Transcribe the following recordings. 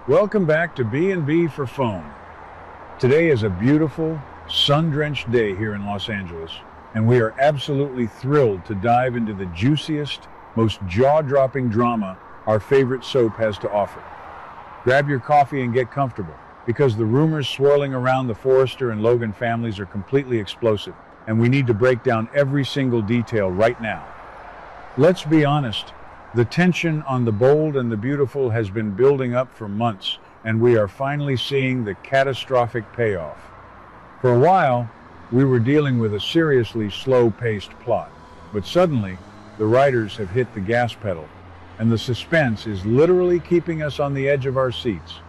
Welcome back to B&B for Phone. Today is a beautiful, sun-drenched day here in Los Angeles, and we are absolutely thrilled to dive into the juiciest, most jaw-dropping drama our favorite soap has to offer. Grab your coffee and get comfortable, because the rumors swirling around the Forrester and Logan families are completely explosive, and we need to break down every single detail right now. Let's be honest. The tension on The Bold and the Beautiful has been building up for months, and we are finally seeing the catastrophic payoff. For a while, we were dealing with a seriously slow-paced plot, but suddenly, the writers have hit the gas pedal, and the suspense is literally keeping us on the edge of our seats.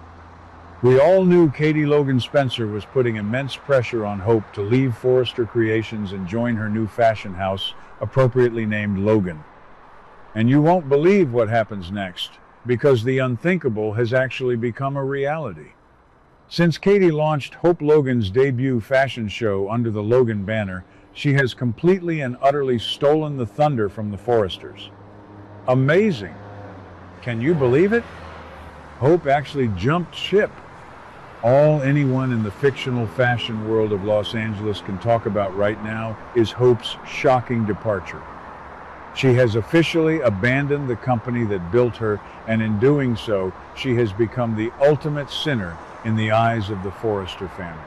We all knew Katie Logan Spencer was putting immense pressure on Hope to leave Forrester Creations and join her new fashion house, appropriately named Logan. And you won't believe what happens next, because the unthinkable has actually become a reality. Since Katie launched Hope Logan's debut fashion show under the Logan banner, she has completely and utterly stolen the thunder from the Forresters. Amazing! Can you believe it? Hope actually jumped ship. All anyone in the fictional fashion world of Los Angeles can talk about right now is Hope's shocking departure. She has officially abandoned the company that built her, and in doing so, she has become the ultimate sinner in the eyes of the Forrester family.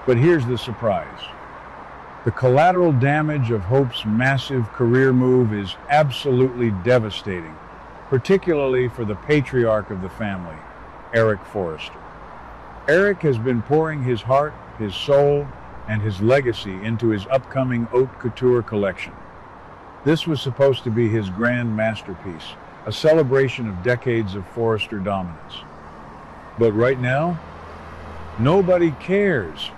But here's the surprise. The collateral damage of Hope's massive career move is absolutely devastating, particularly for the patriarch of the family, Eric Forrester. Eric has been pouring his heart, his soul, and his legacy into his upcoming haute couture collection. This was supposed to be his grand masterpiece, a celebration of decades of Forrester dominance. But right now, nobody cares.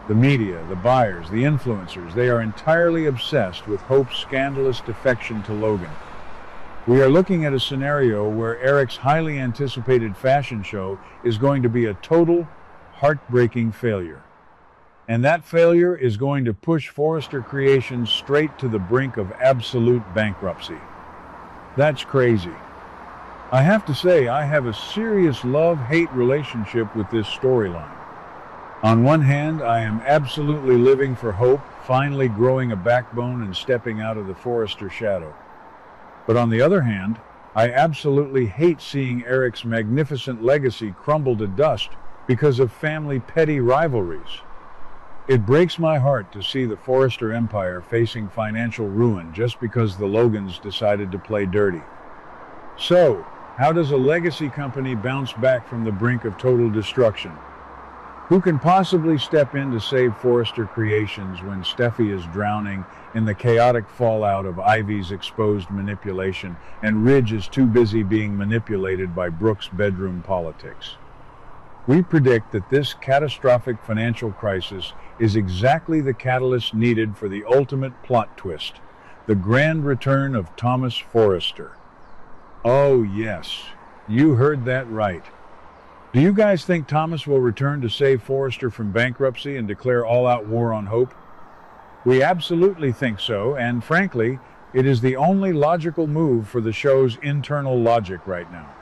The media, the buyers, the influencers, they are entirely obsessed with Hope's scandalous defection to Logan. We are looking at a scenario where Eric's highly anticipated fashion show is going to be a total, heartbreaking failure. And that failure is going to push Forrester Creations straight to the brink of absolute bankruptcy. That's crazy. I have to say, I have a serious love-hate relationship with this storyline. On one hand, I am absolutely living for Hope, finally growing a backbone and stepping out of the Forrester shadow. But on the other hand, I absolutely hate seeing Eric's magnificent legacy crumble to dust because of family petty rivalries. It breaks my heart to see the Forrester empire facing financial ruin just because the Logans decided to play dirty. So, how does a legacy company bounce back from the brink of total destruction? Who can possibly step in to save Forrester Creations when Steffy is drowning in the chaotic fallout of Ivy's exposed manipulation and Ridge is too busy being manipulated by Brooke's bedroom politics? We predict that this catastrophic financial crisis is exactly the catalyst needed for the ultimate plot twist, the grand return of Thomas Forrester. Oh yes, you heard that right. Do you guys think Thomas will return to save Forrester from bankruptcy and declare all-out war on Hope? We absolutely think so, and frankly, it is the only logical move for the show's internal logic right now.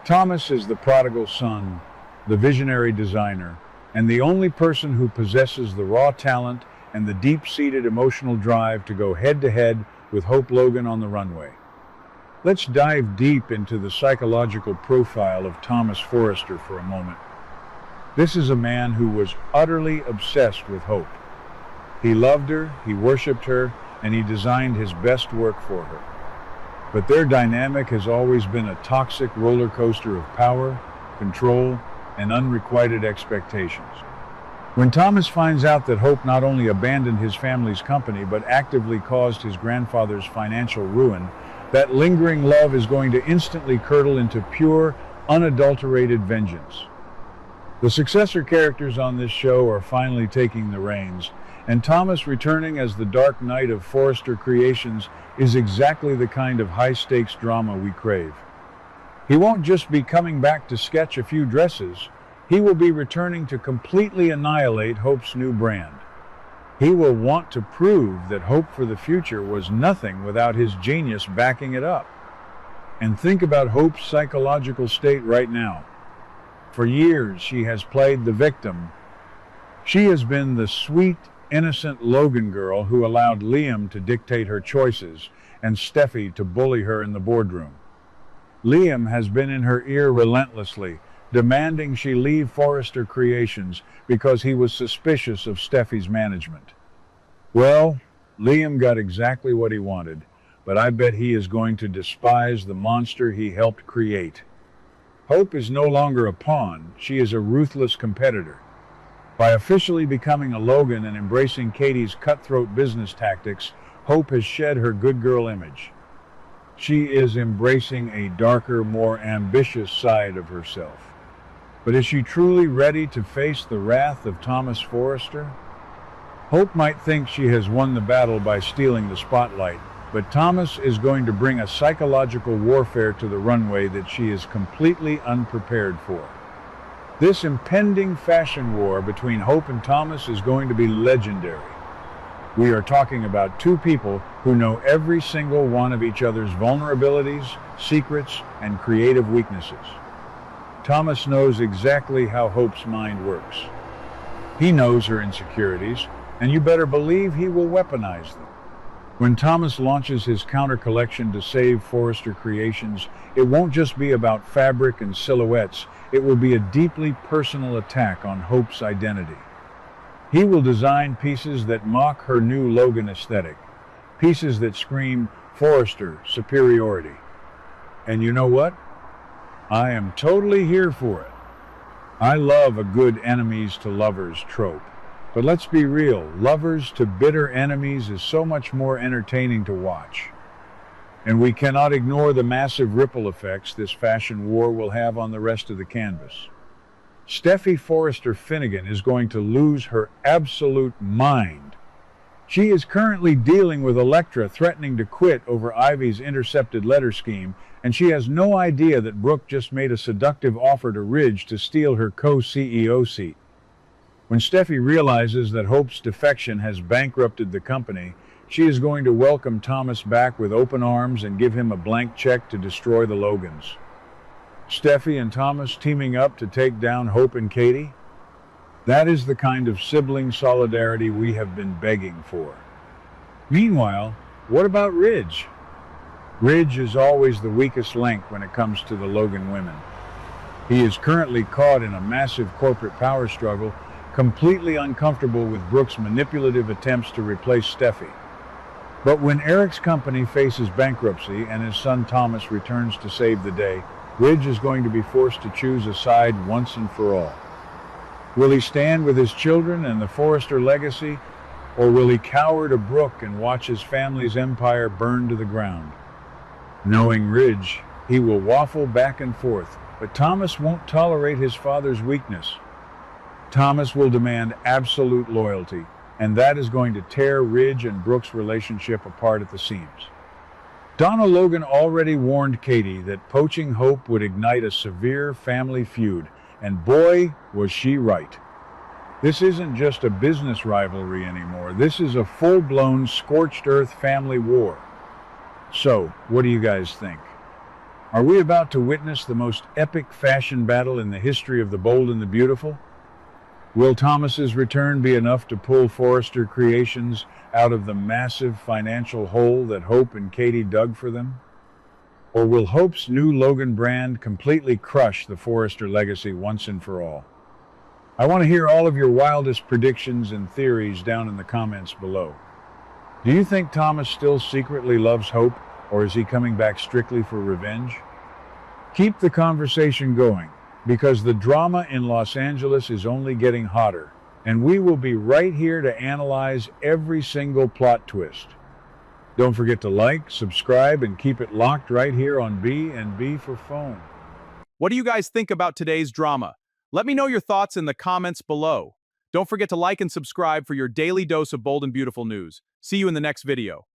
Thomas is the prodigal son, the visionary designer, and the only person who possesses the raw talent and the deep-seated emotional drive to go head-to-head with Hope Logan on the runway. Let's dive deep into the psychological profile of Thomas Forrester for a moment. This is a man who was utterly obsessed with Hope. He loved her, he worshipped her, and he designed his best work for her. But their dynamic has always been a toxic roller coaster of power, control, and unrequited expectations. When Thomas finds out that Hope not only abandoned his family's company but actively caused his grandfather's financial ruin, that lingering love is going to instantly curdle into pure, unadulterated vengeance. The successor characters on this show are finally taking the reins, and Thomas returning as the Dark Knight of Forrester Creations is exactly the kind of high-stakes drama we crave. He won't just be coming back to sketch a few dresses, he will be returning to completely annihilate Hope's new brand. He will want to prove that Hope for the future was nothing without his genius backing it up. And think about Hope's psychological state right now. For years, she has played the victim. She has been the sweet, innocent Logan girl who allowed Liam to dictate her choices and Steffy to bully her in the boardroom. Liam has been in her ear relentlessly, demanding she leave Forrester Creations because he was suspicious of Steffy's management. Well, Liam got exactly what he wanted, but I bet he is going to despise the monster he helped create. Hope is no longer a pawn, she is a ruthless competitor. By officially becoming a Logan and embracing Katie's cutthroat business tactics, Hope has shed her good girl image. She is embracing a darker, more ambitious side of herself. But is she truly ready to face the wrath of Thomas Forrester? Hope might think she has won the battle by stealing the spotlight, but Thomas is going to bring a psychological warfare to the runway that she is completely unprepared for. This impending fashion war between Hope and Thomas is going to be legendary. We are talking about two people who know every single one of each other's vulnerabilities, secrets, and creative weaknesses. Thomas knows exactly how Hope's mind works. He knows her insecurities, and you better believe he will weaponize them. When Thomas launches his counter collection to save Forrester Creations, it won't just be about fabric and silhouettes, it will be a deeply personal attack on Hope's identity. He will design pieces that mock her new Logan aesthetic, pieces that scream Forrester superiority. And you know what? I am totally here for it. I love a good enemies to lovers trope. But let's be real, lovers to bitter enemies is so much more entertaining to watch. And we cannot ignore the massive ripple effects this fashion war will have on the rest of the canvas. Steffy Forrester Finnegan is going to lose her absolute mind. She is currently dealing with Elektra threatening to quit over Ivy's intercepted letter scheme, and she has no idea that Brooke just made a seductive offer to Ridge to steal her co-CEO seat. When Steffy realizes that Hope's defection has bankrupted the company, she is going to welcome Thomas back with open arms and give him a blank check to destroy the Logans. Steffy and Thomas teaming up to take down Hope and Katie? That is the kind of sibling solidarity we have been begging for. Meanwhile, what about Ridge? Ridge is always the weakest link when it comes to the Logan women. He is currently caught in a massive corporate power struggle, completely uncomfortable with Brooke's manipulative attempts to replace Steffy. But when Eric's company faces bankruptcy and his son Thomas returns to save the day, Ridge is going to be forced to choose a side once and for all. Will he stand with his children and the Forrester legacy, or will he cower to Brooke and watch his family's empire burn to the ground? Knowing Ridge, he will waffle back and forth, but Thomas won't tolerate his father's weakness. Thomas will demand absolute loyalty, and that is going to tear Ridge and Brooke's relationship apart at the seams. Donna Logan already warned Katie that poaching Hope would ignite a severe family feud, and boy, was she right. This isn't just a business rivalry anymore. This is a full-blown scorched earth family war. So, what do you guys think? Are we about to witness the most epic fashion battle in the history of the bold and the beautiful? Will Thomas's return be enough to pull Forrester Creations out of the massive financial hole that Hope and Katie dug for them? Or will Hope's new Logan brand completely crush the Forrester legacy once and for all? I want to hear all of your wildest predictions and theories down in the comments below. Do you think Thomas still secretly loves Hope, or is he coming back strictly for revenge? Keep the conversation going, because the drama in Los Angeles is only getting hotter, and we will be right here to analyze every single plot twist. Don't forget to like, subscribe, and keep it locked right here on B&B for Phone. What do you guys think about today's drama? Let me know your thoughts in the comments below. Don't forget to like and subscribe for your daily dose of bold and beautiful news. See you in the next video.